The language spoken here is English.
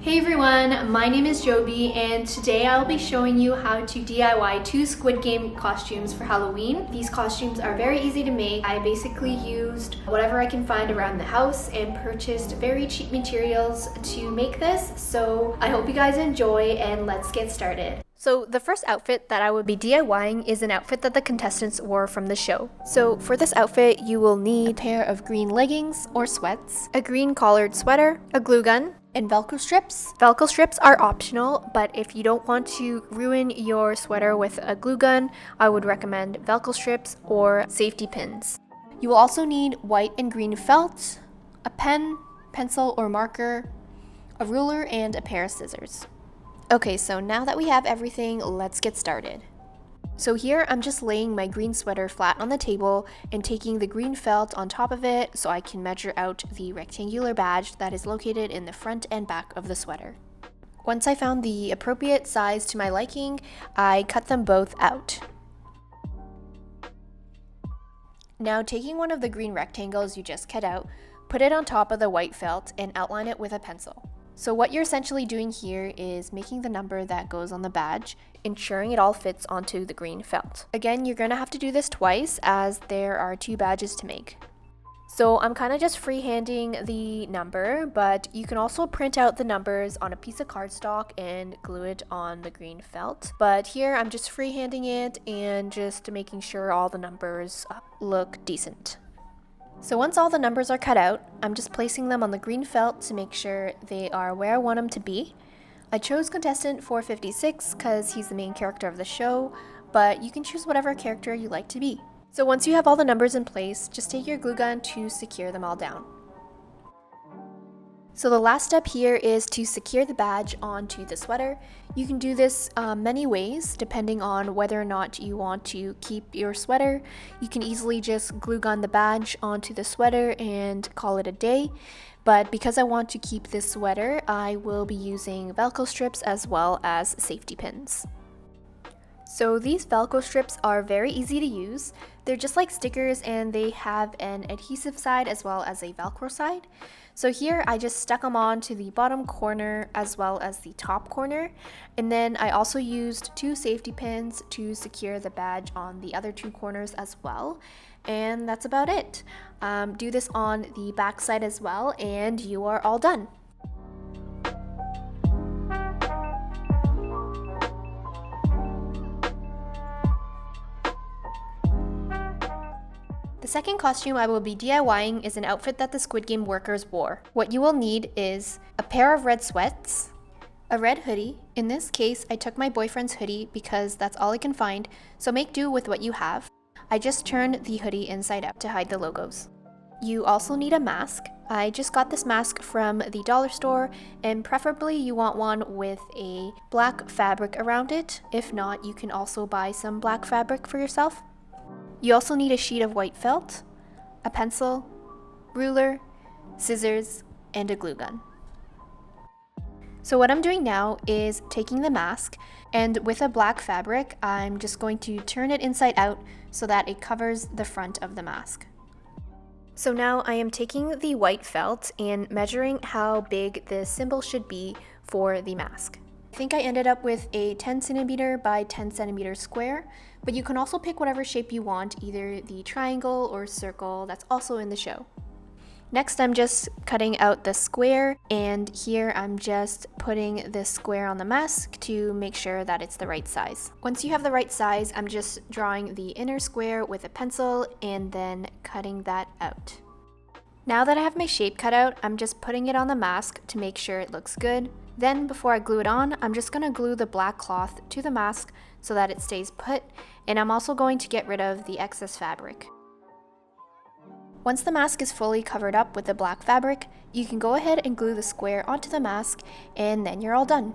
Hey everyone, my name is Joby and today I'll be showing you how to DIY 2 Squid Game costumes for Halloween. These costumes are very easy to make. I basically used whatever I can find around the house and purchased very cheap materials to make this, so I hope you guys enjoy and let's get started. So the first outfit that I would be DIYing is an outfit that the contestants wore from the show. So for this outfit, you will need a pair of green leggings or sweats, a green collared sweater, a glue gun, and Velcro strips. Velcro strips are optional, but if you don't want to ruin your sweater with a glue gun, I would recommend Velcro strips or safety pins. You will also need white and green felt, a pen, pencil or marker, a ruler, and a pair of scissors. Okay, so now that we have everything, let's get started. So here I'm just laying my green sweater flat on the table and taking the green felt on top of it so I can measure out the rectangular badge that is located in the front and back of the sweater. Once I found the appropriate size to my liking, I cut them both out. Now taking one of the green rectangles you just cut out, put it on top of the white felt and outline it with a pencil. So what you're essentially doing here is making the number that goes on the badge, ensuring it all fits onto the green felt. Again, you're gonna have to do this twice as there are 2 badges to make. So I'm kind of just freehanding the number, but you can also print out the numbers on a piece of cardstock and glue it on the green felt. But here I'm just freehanding it and just making sure all the numbers look decent. So once all the numbers are cut out, I'm just placing them on the green felt to make sure they are where I want them to be. I chose contestant 456 because he's the main character of the show, but you can choose whatever character you like to be. So once you have all the numbers in place, just take your glue gun to secure them all down. So the last step here is to secure the badge onto the sweater. You can do this many ways depending on whether or not you want to keep your sweater. You can easily just glue gun the badge onto the sweater and call it a day. But because I want to keep this sweater, I will be using Velcro strips as well as safety pins. So these Velcro strips are very easy to use. They're just like stickers and they have an adhesive side as well as a Velcro side. So here I just stuck them on to the bottom corner as well as the top corner. And then I also used 2 safety pins to secure the badge on the other 2 corners as well. And that's about it. Do this on the back side as well and you are all done. The second costume I will be DIYing is an outfit that the Squid Game workers wore. What you will need is a pair of red sweats, a red hoodie. In this case, I took my boyfriend's hoodie because that's all I can find, so make do with what you have. I just turned the hoodie inside out to hide the logos. You also need a mask. I just got this mask from the dollar store, and preferably you want one with a black fabric around it. If not, you can also buy some black fabric for yourself. You also need a sheet of white felt, a pencil, ruler, scissors, and a glue gun. So what I'm doing now is taking the mask and with a black fabric, I'm just going to turn it inside out so that it covers the front of the mask. So now I am taking the white felt and measuring how big the symbol should be for the mask. I think I ended up with a 10 centimeter by 10 centimeter square, but you can also pick whatever shape you want, either the triangle or circle that's also in the show. Next, I'm just cutting out the square, and here I'm just putting this square on the mask to make sure that it's the right size. Once you have the right size, I'm just drawing the inner square with a pencil and then cutting that out. Now that I have my shape cut out, I'm just putting it on the mask to make sure it looks good. Then before I glue it on, I'm just going to glue the black cloth to the mask so that it stays put, and I'm also going to get rid of the excess fabric. Once the mask is fully covered up with the black fabric, you can go ahead and glue the square onto the mask, and then you're all done.